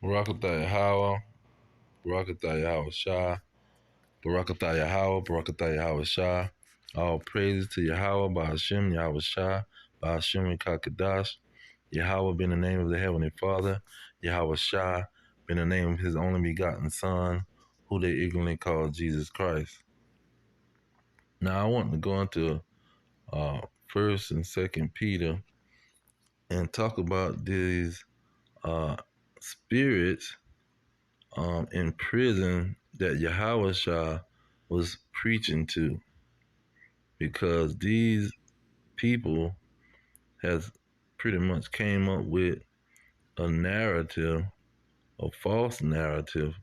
Barakatah Yahweh, Barakatah Yahweh Shah, Barakatah Yahweh, Barakatah Yahweh Shah. All praises to Yahweh, by Hashem, Yahweh Shah, by Hashem Kakadash. Yahweh being the name of the Heavenly Father, Yahweh Shah being the name of His only begotten Son, who they ignorantly call Jesus Christ. Now I want to go into First and Second Peter and talk about these spirits in prison that Yahweh Shah was preaching to, because these people has pretty much came up with a narrative, a false narrative,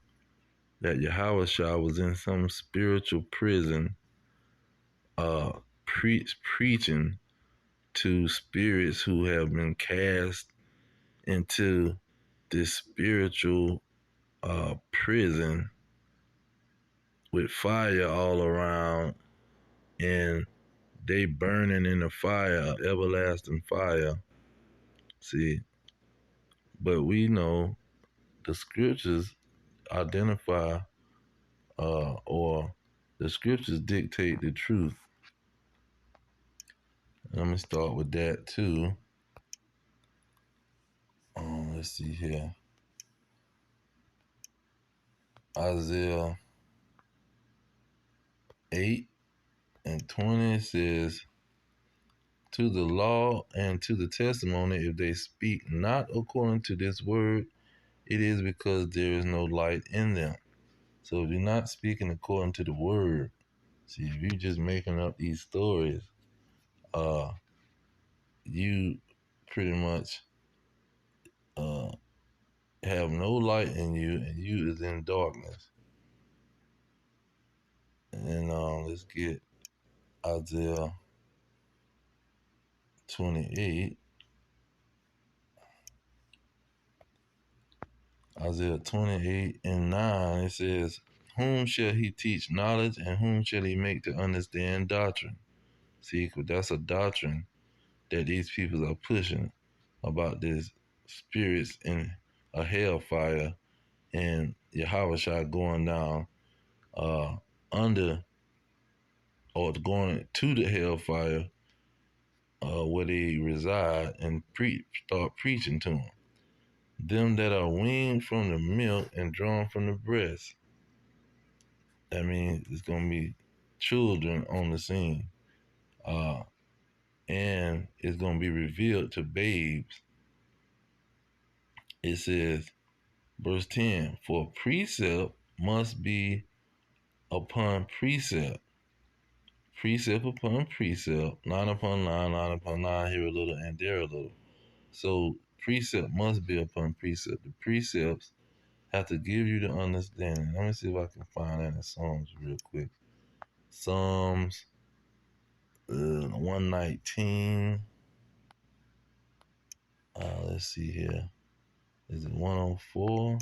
that Yahweh Shah was in some spiritual prison, preaching to spirits who have been cast into this spiritual prison with fire all around, and they burning in the fire, everlasting fire. See, but we know the scriptures identify, or the scriptures dictate the truth. Let me start with that too. Let's see here. Isaiah 8:20 says, to the law and to the testimony, if they speak not according to this word, it is because there is no light in them. So if you're not speaking according to the word, see, if you're just making up these stories, you pretty much uh, have no light in you, and you is in darkness. And let's get Isaiah 28. Isaiah 28:9, it says, whom shall he teach knowledge, and whom shall he make to understand doctrine? See, that's a doctrine that these people are pushing about these spirits in a hellfire, and Yahweh Shai going down under, or going to the hellfire where they reside, and start preaching to them. Them that are weaned from the milk and drawn from the breast. That means it's going to be children on the scene. And it's going to be revealed to babes. It says, verse 10, for precept must be upon precept, precept upon precept, line upon line upon line, here a little and there a little. So precept must be upon precept. The precepts have to give you the understanding. Let me see if I can find that in Psalms real quick. Psalms 119. Let's see here. Is it 104?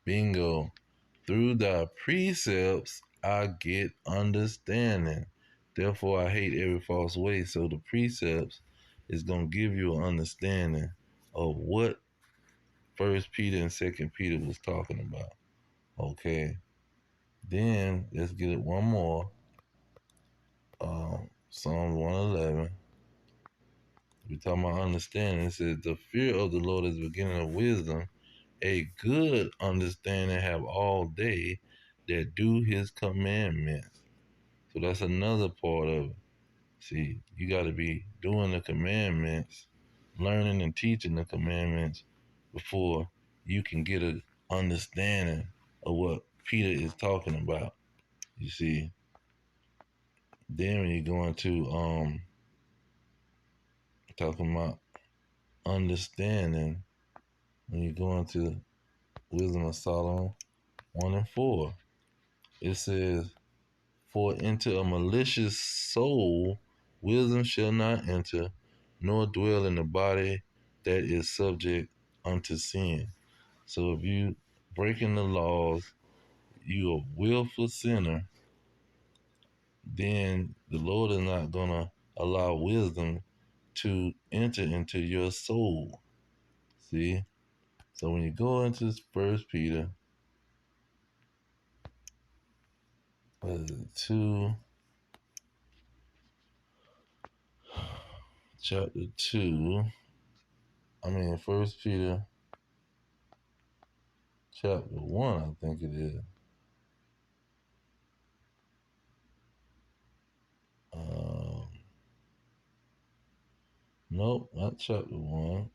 Bingo. Through thy precepts I get understanding. Therefore I hate every false way. So the precepts is going to give you an understanding of what First Peter and Second Peter was talking about. Okay. Then let's get it one more. Psalm 111. We're talking about understanding. It says, the fear of the Lord is the beginning of wisdom. A good understanding have all they that do his commandments. So that's another part of it. See, you got to be doing the commandments, learning and teaching the commandments before you can get an understanding of what Peter is talking about. You see, then when you go into talking about understanding, when you go into Wisdom of Solomon 1:4, it says, for into a malicious soul wisdom shall not enter, nor dwell in the body that is subject unto sin. So if you breaking the laws, you a willful sinner, then the Lord is not gonna allow wisdom to enter into your soul. See? So when you go into First Peter, 2, chapter 2, First Peter, chapter 1, I think it is. Um, nope, not chapter 1.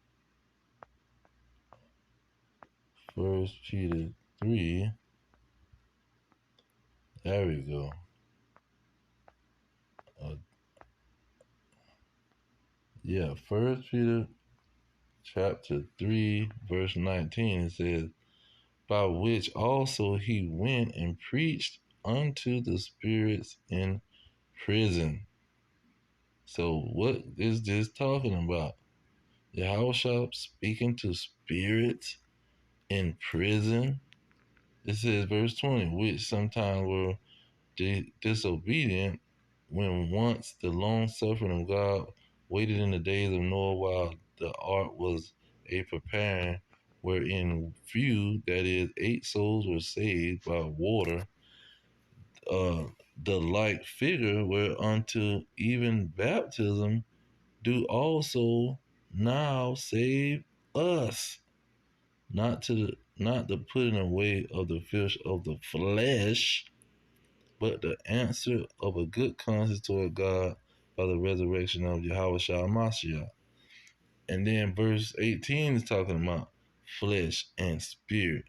First Peter 3. There we go. Uh, yeah, First Peter chapter 3, verse 19, it says, by which also he went and preached unto the spirits in prison. So what is this talking about? Yahushua speaking to spirits in prison? It says verse 20, which sometimes were disobedient when once the long suffering of God waited in the days of Noah while the ark was a preparing, wherein few, that is, 8 souls were saved by water. The like figure whereunto even baptism do also now save us, not the putting away of the fish of the flesh, but the answer of a good conscience toward God by the resurrection of Yahweh Shah Mashiach. And then verse 18 is talking about flesh and spirit.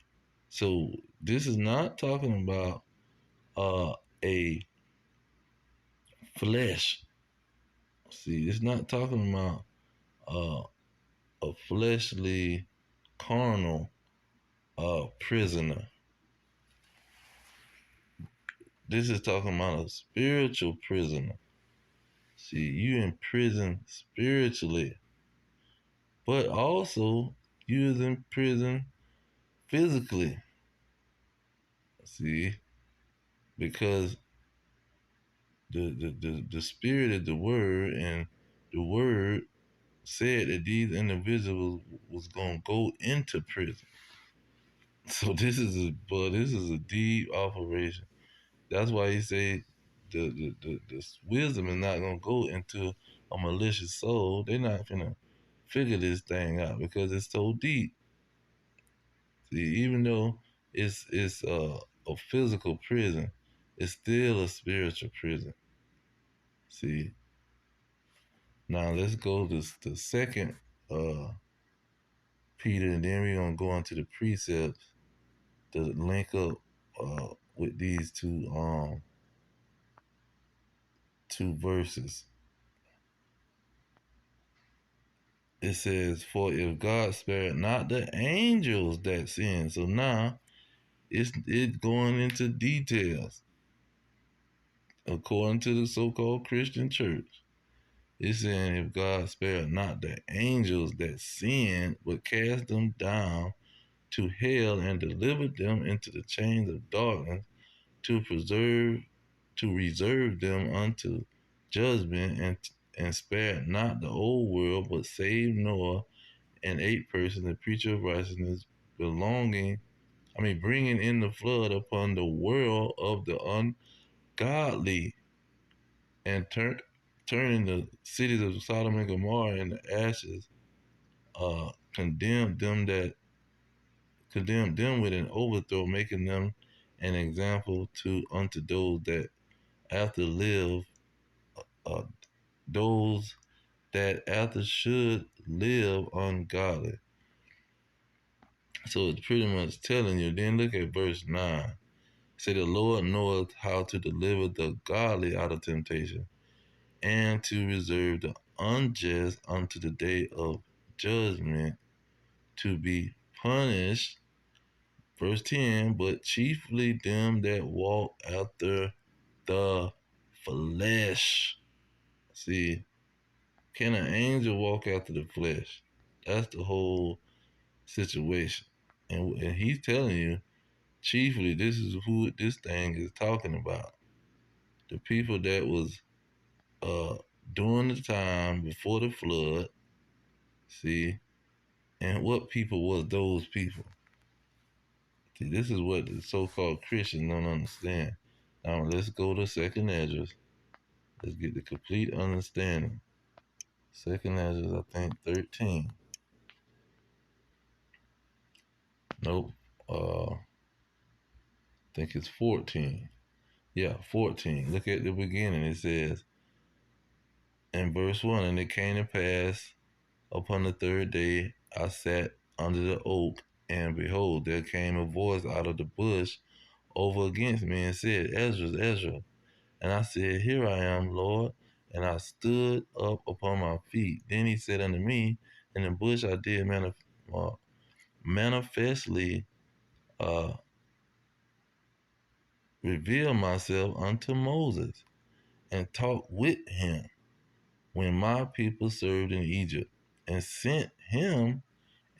So this is not talking about a flesh. See, it's not talking about uh, a fleshly, carnal prisoner. This is talking about a spiritual prisoner. See, you in prison spiritually, but also you is in prison physically. See, because the spirit is the word, and the word said that these individuals was gonna go into prison. So this is a deep operation. That's why he say the wisdom is not gonna go into a malicious soul. They're not gonna figure this thing out because it's so deep. See, even though it's a physical prison, it's still a spiritual prison. See, now let's go to the second uh, Peter, and then we're gonna go on to the precepts to link up with these two verses. It says, "For if God spared not the angels that sinned," so now it's going into details according to the so-called Christian church. It's saying if God spared not the angels that sinned, but cast them down to hell and delivered them into the chains of darkness to reserve them unto judgment, and spared not the old world, but saved Noah and 8 persons, the preacher of righteousness, bringing in the flood upon the world of the ungodly, and turning the cities of Sodom and Gomorrah into ashes, condemned them with an overthrow, making them an example unto those that after live, uh, those that after should live ungodly. So it's pretty much telling you. Then look at verse 9. Say, the Lord knoweth how to deliver the godly out of temptation, and to reserve the unjust unto the day of judgment, to be punished. Verse 10, but chiefly them that walk after the flesh. See, can an angel walk after the flesh? That's the whole situation. And he's telling you, chiefly, this is who this thing is talking about. The people that was uh during the time before the flood, see, And what people was those people? See, this is what the so-called Christians don't understand. Now let's go to second address. Let's get the complete understanding. Second address, I think 13. Nope. I think it's 14. Yeah, 14. Look at the beginning. It says in verse 1, and it came to pass upon the third day, I sat under the oak, and behold, there came a voice out of the bush over against me and said, Ezra, Ezra. And I said, Here I am, Lord. And I stood up upon my feet. Then he said unto me, In the bush I did manifestly uh, reveal myself unto Moses and talk with him when my people served in Egypt, and sent him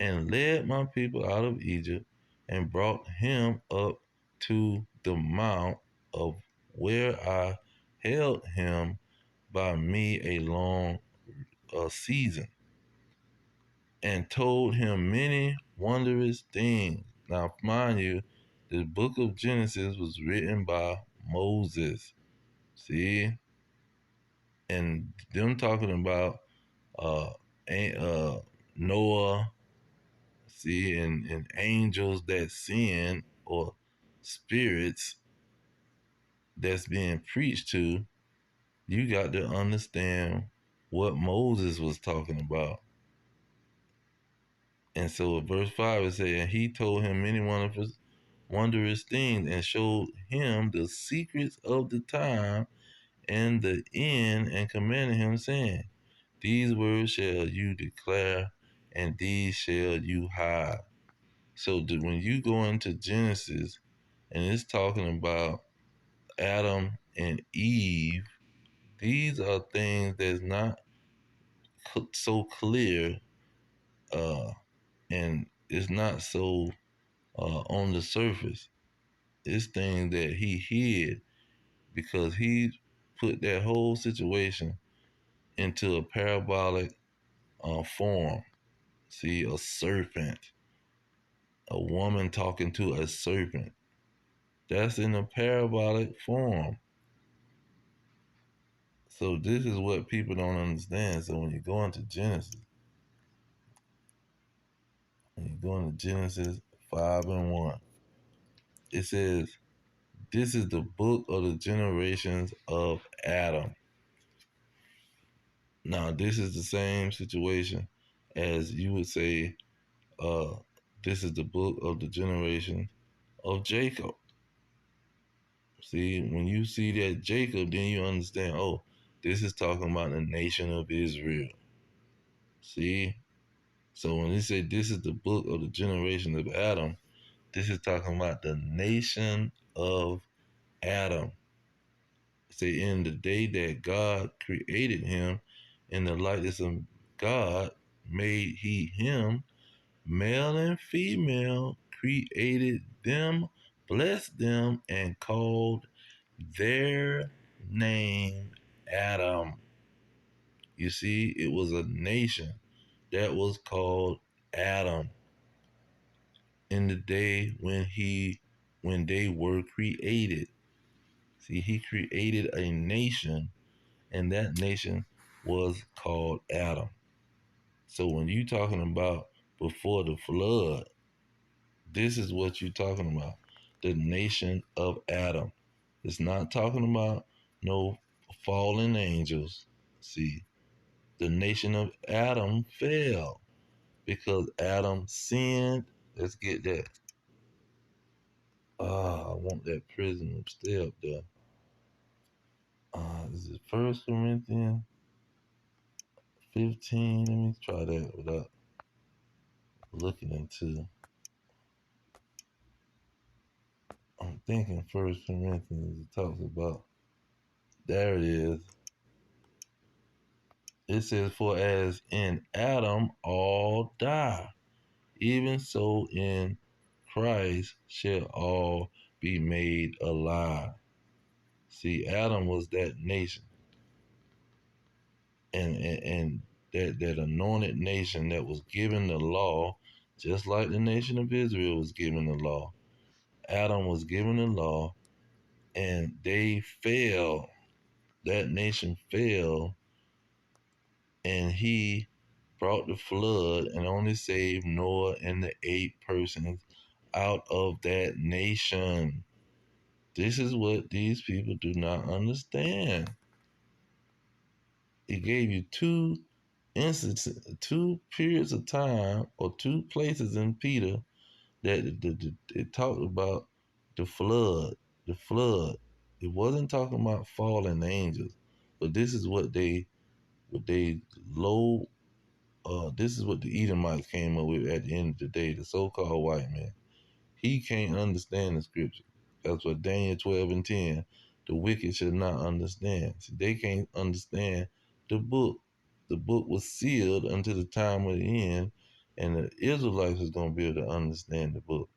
and led my people out of Egypt and brought him up to the mount of where I held him by me a long season, and told him many wondrous things. Now, mind you, the book of Genesis was written by Moses. See, and them talking about uh, Noah. See, and angels that sin or spirits that's being preached to. You got to understand what Moses was talking about. And so in verse 5 it says, and he told him many wondrous things and showed him the secrets of the time and the end, and commanded him, saying, These words shall you declare, and these shall you hide. So when you go into Genesis and it's talking about Adam and Eve, these are things that's not so clear, uh, and it's not so on the surface. It's things that he hid because he put that whole situation into a parabolic form. See, a serpent, a woman talking to a serpent. That's in a parabolic form. So this is what people don't understand. So when you go into Genesis, when you go into Genesis 5 and 1, it says, This is the book of the generations of Adam. Now, this is the same situation as you would say, uh, this is the book of the generation of Jacob. See, when you see that Jacob, then you understand, oh, this is talking about the nation of Israel. See? So when it said this is the book of the generation of Adam, this is talking about the nation of Adam. Say, in the day that God created him, in the likeness of God made he him, male and female created them, blessed them, and called their name Adam. You see, it was a nation that was called Adam in the day when they were created. See, he created a nation, and that nation was called Adam. So when you talking about before the flood, this is what you're talking about. The nation of Adam. It's not talking about no fallen angels. See, the nation of Adam fell because Adam sinned. Let's get that. I want that prison stay up there. Is it First Corinthians 15? Let me try that without looking into. I'm thinking First Corinthians it talks about. There it is. It says, For as in Adam all die, even so in Christ shall all be made alive. See, Adam was that nation. And that anointed nation that was given the law, just like the nation of Israel was given the law. Adam was given the law, and they fell. That nation fell, and he brought the flood and only saved Noah and the 8 persons out of that nation. This is what these people do not understand. He gave you two instances, two periods of time, or two places in Peter that it talked about the flood. The flood. It wasn't talking about fallen angels, but this is what they low. This is what the Edomites came up with at the end of the day. The so-called white man. He can't understand the scripture. That's what Daniel 12:10. The wicked should not understand. See, they can't understand the book. The book was sealed until the time of the end, and the Israelites is going to be able to understand the book.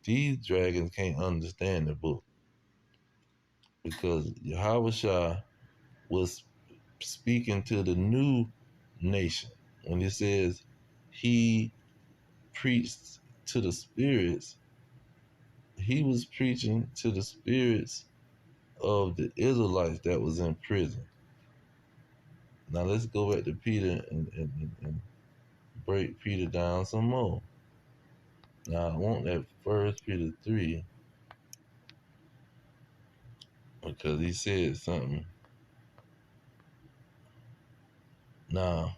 These dragons can't understand the book because Yahweh Shah was speaking to the new nation when it says he preached to the spirits. He was preaching to the spirits of the Israelites that was in prison. Now let's go back to Peter and break Peter down some more. Now I want that First Peter 3 because he said something. Now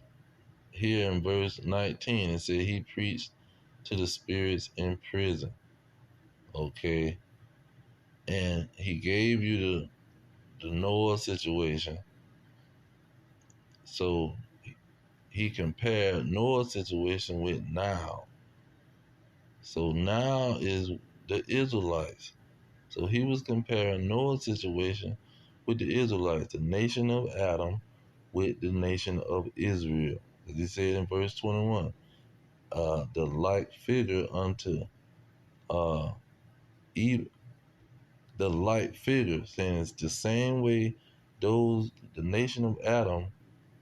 here in verse 19 it said he preached to the spirits in prison. Okay, and he gave you the Noah situation. So he compared Noah's situation with now. So now is the Israelites. So he was comparing Noah's situation with the Israelites, the nation of Adam, with the nation of Israel. As he said in verse 21, the like figure unto uh, Eve, the like figure, saying it's the same way the nation of Adam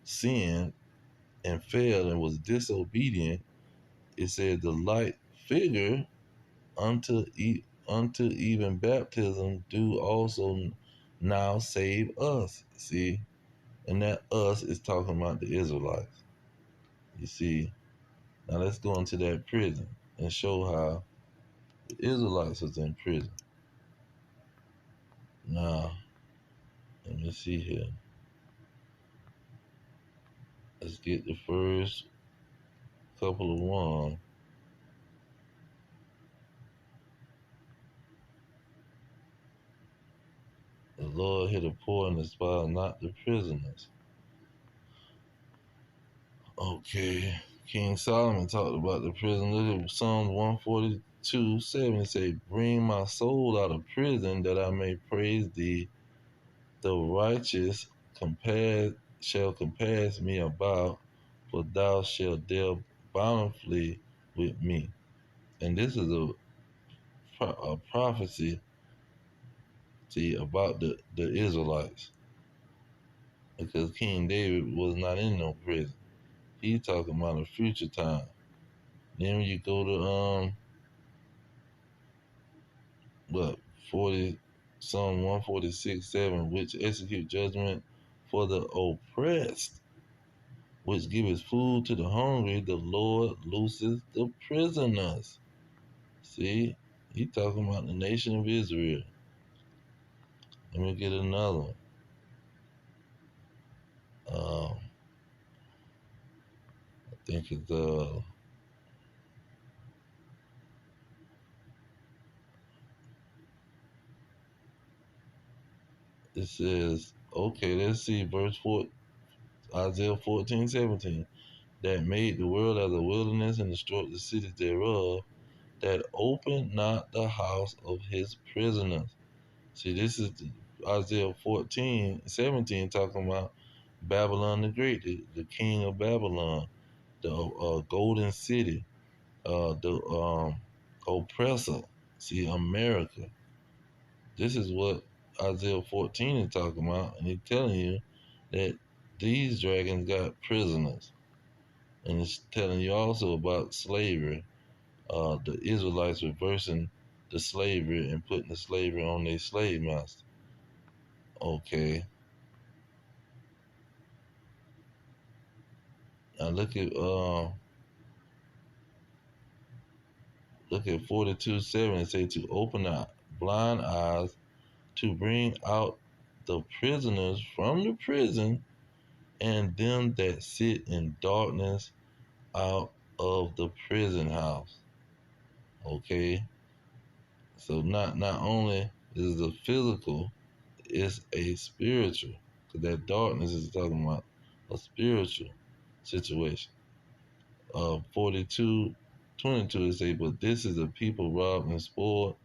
sinned and fell and was disobedient. It said the like figure unto unto even baptism do also now save us. See, and that us is talking about the Israelites. You see, now let's go into that prison and show how the Israelites was in prison. Now, let me see here. Let's get the first couple of ones. The Lord hit the poor and the spoil, not the prisoners. Okay. King Solomon talked about the prison. Look at Psalms 142:7. It say, bring my soul out of prison that I may praise thee. The righteous shall compass me about, for thou shalt deal bountifully with me. And this is a prophecy, see, about the Israelites. Because King David was not in no prison. He talking about a future time. Then when you go to what 40 Psalm 146:7, which execute judgment for the oppressed, which giveth food to the hungry, the Lord looses the prisoners. See, he talking about the nation of Israel. Let me get another one. I think it says, okay, let's see, verse 4, Isaiah 14:17, that made the world as a wilderness and destroyed the cities thereof, that opened not the house of his prisoners. See, this is Isaiah 14:17 talking about Babylon the Great, the king of Babylon, the golden city, the oppressor. See, America. This is what Isaiah 14 is talking about, and he's telling you that these dragons got prisoners. And it's telling you also about slavery. The Israelites reversing the slavery and putting the slavery on their slave master. Okay. Now look at 42:7. It say to open the blind eyes, to bring out the prisoners from the prison, and them that sit in darkness out of the prison house. Okay. So not only is the physical, it's a spiritual. Because that darkness is talking about a spiritual situation. 42:22 it say, but this is a people robbed and spoiled.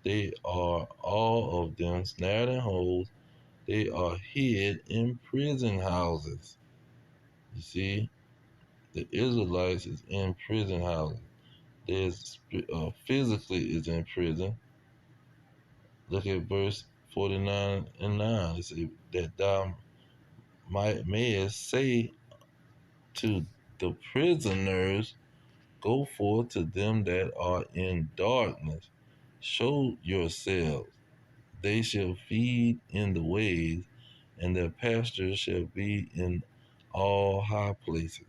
They are all of them snared in holes. They are hid in prison houses. You see, the Israelites is in prison houses. There's physically is in prison. Look at verse 49 and 9. It says that thou mayest say to the prisoners, go forth to them that are in darkness, show yourselves. They shall feed in the ways, and their pastures shall be in all high places.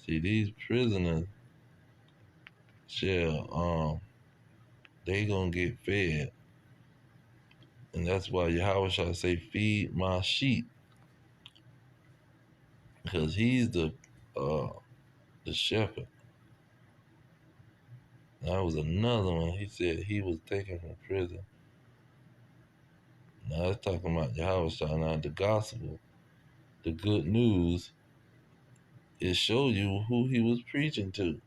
See, these prisoners shall they gonna get fed. And that's why Yahweh shall say, feed my sheep. Because he's uh the shepherd. That was another one. He said he was taken from prison. Now it's talking about Yahweh Shah. Now the gospel, the good news, it shows you who he was preaching to.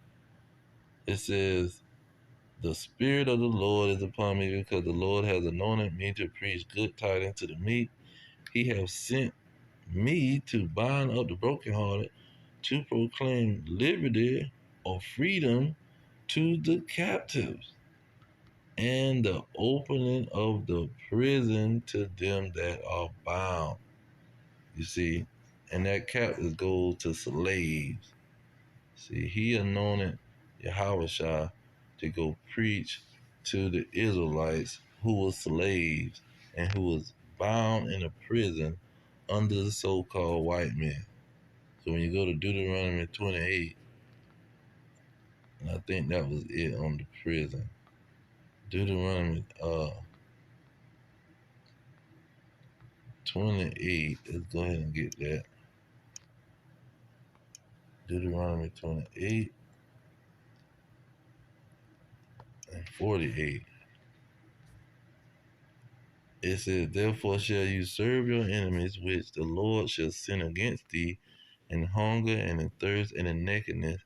It says, the Spirit of the Lord is upon me, because the Lord has anointed me to preach good tidings to the meek. He has sent me to bind up the brokenhearted, to proclaim liberty or freedom to the captives, and the opening of the prison to them that are bound. You see, and that captives goes to slaves. See, he anointed Yahushua to go preach to the Israelites who were slaves and who was bound in a prison under the so-called white men. So when you go to Deuteronomy 28, and I think that was it on the prison. Deuteronomy 28, let's go ahead and get that. Deuteronomy 28 and 48. It says, therefore shall you serve your enemies, which the Lord shall send against thee, in hunger and in thirst and in nakedness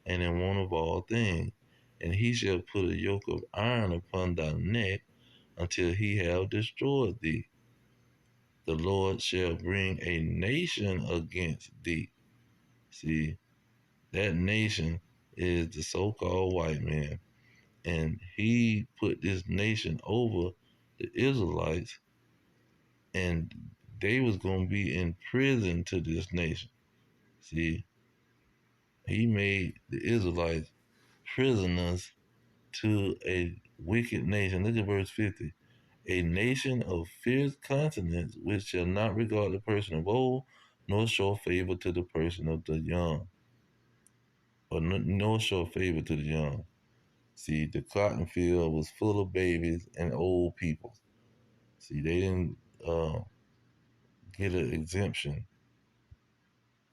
and in want of all things. And he shall put a yoke of iron upon thy neck until he have destroyed thee. The Lord shall bring a nation against thee. See, that nation is the so-called white man. And he put this nation over the Israelites, and they was going to be in prison to this nation. See, he made the Israelites prisoners to a wicked nation. Look at verse 50. A nation of fierce countenance, which shall not regard the person of old, nor show favor to the person of the young, or nor show favor to the young. See, the cotton field was full of babies and old people. See, they didn't get an exemption.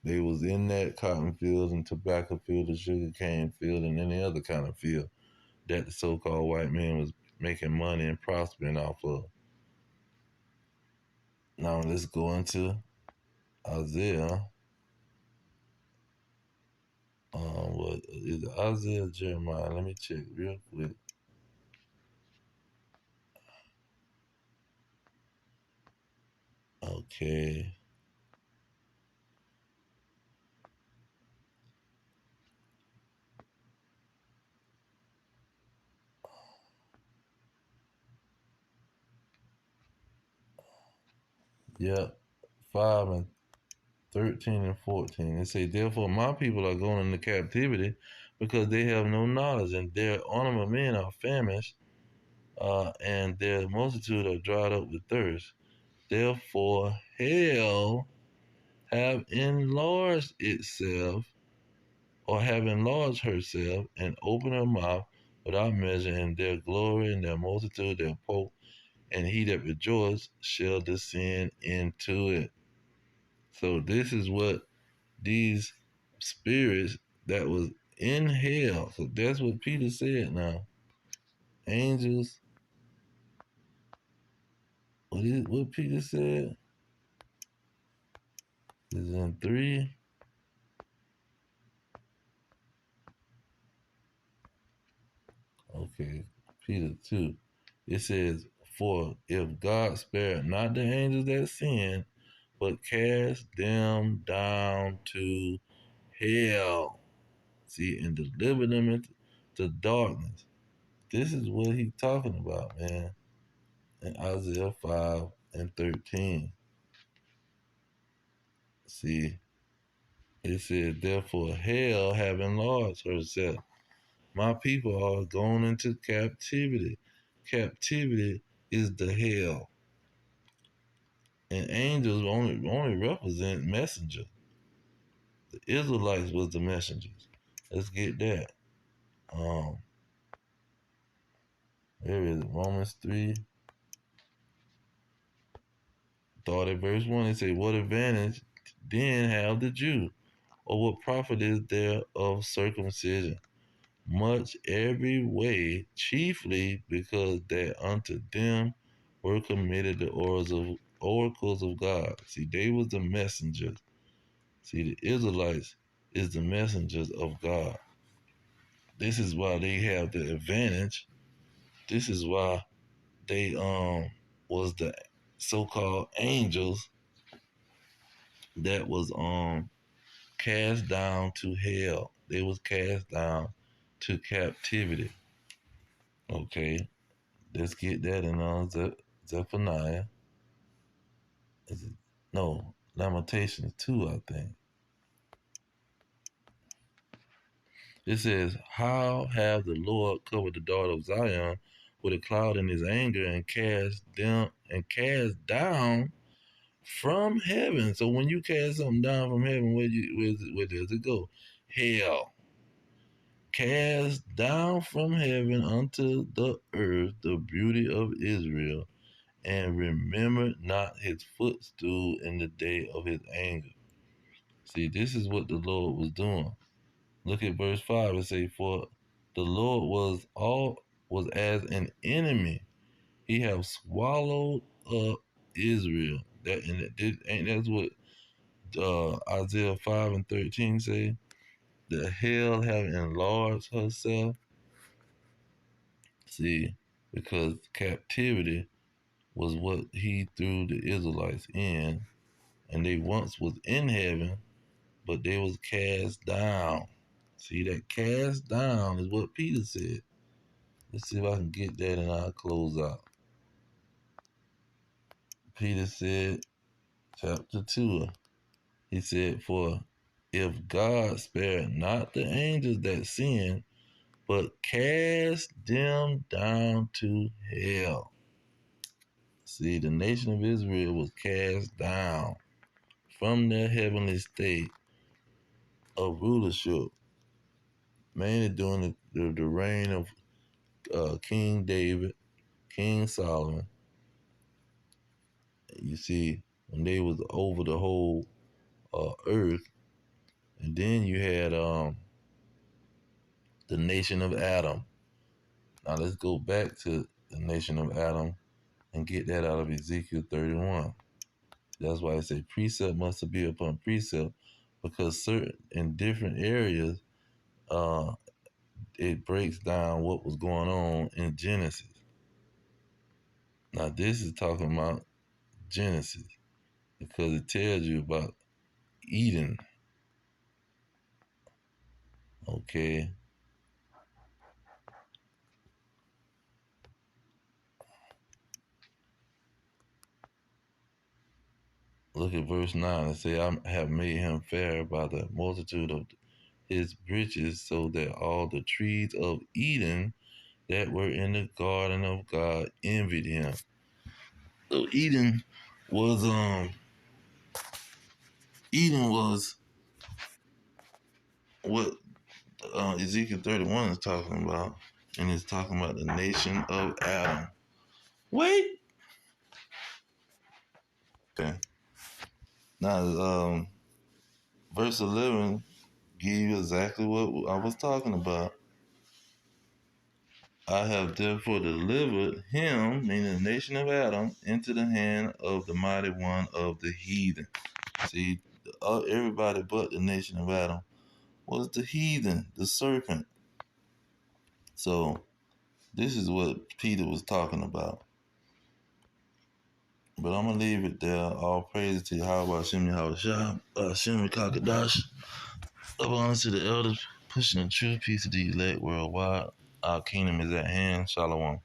They was in that cotton field and tobacco field, the sugar cane field, and any other kind of field that the so-called white man was making money and prospering off of. Now let's go into Isaiah. What is it? Isaiah, Jeremiah? Let me check real quick. Okay. Yep. 5 and 13 and 14. It say, therefore my people are going into captivity because they have no knowledge, and their honorable men are famished, and their multitude are dried up with thirst. Therefore hell have enlarged itself, or have enlarged herself, and opened her mouth without measure, and their glory and their multitude, their pope, and he that rejoices shall descend into it. So this is what these spirits that was in hell. So that's what Peter said now. Angels, what Peter said is in 3. Okay, Peter 2. It says, for if God spared not the angels that sinned, but cast them down to hell. See, and delivered them into darkness. This is what he's talking about, man. In Isaiah 5 and 13. See, it says, therefore hell have enlarged herself. My people are going into captivity. Captivity is the hell. And angels only represent messengers. The Israelites was the messengers. Let's get that. Um, There is Romans 3, start at verse 1. It say, what advantage then have the Jew? Or what profit is there of circumcision? Much every way, chiefly because that unto them were committed the oracles of God. See, they was the messengers. See, the Israelites is the messengers of God. This is why they have the advantage. This is why they was the so-called angels that was cast down to hell. They was cast down to captivity. Okay, let's get that in Zephaniah. Is it, no, Lamentations 2, I think. It says, how have the Lord covered the daughter of Zion with a cloud in his anger, and cast down from heaven. So when you cast something down from heaven, where does it go? Hell. Cast down from heaven unto the earth the beauty of Israel, and remember not his footstool in the day of his anger. See, this is what the Lord was doing. Look at verse 5. It say, for the Lord was as an enemy. He have swallowed up Israel. That's what Isaiah 5 and 13 say. The hell have enlarged herself. See, because captivity was what he threw the Israelites in, and they once was in heaven, but they was cast down. See, that cast down is what Peter said. Let's see if I can get that and I'll close out. Peter said, chapter 2, he said, for if God spared not the angels that sinned, but cast them down to hell. See, the nation of Israel was cast down from their heavenly state of rulership, mainly during the reign of King David, King Solomon. You see, when they was over the whole earth, and then you had the nation of Adam. Now let's go back to the nation of Adam and get that out of Ezekiel 31. That's why I say precept must be upon precept, because certain in different areas, uh, it breaks down what was going on in Genesis. Now this is talking about Genesis because it tells you about Eden. Okay. Look at verse 9. It say, I have made him fair by the multitude of his riches, so that all the trees of Eden that were in the garden of God envied him. So was um Eden was what Ezekiel 31 is talking about, and it's talking about the nation of Adam. Wait. Okay. Now, verse 11 give you exactly what I was talking about. I have therefore delivered him, meaning the nation of Adam, into the hand of the mighty one of the heathen. See, everybody but the nation of Adam was the heathen, the serpent. So, this is what Peter was talking about. But I'm going to leave it there. All praise to Yahweh, Hashem, Yahweh Shah, Hashem, Kakadash. Love honor to the elders, pushing the truth, peace to the elect worldwide. Our kingdom is at hand. Shalom.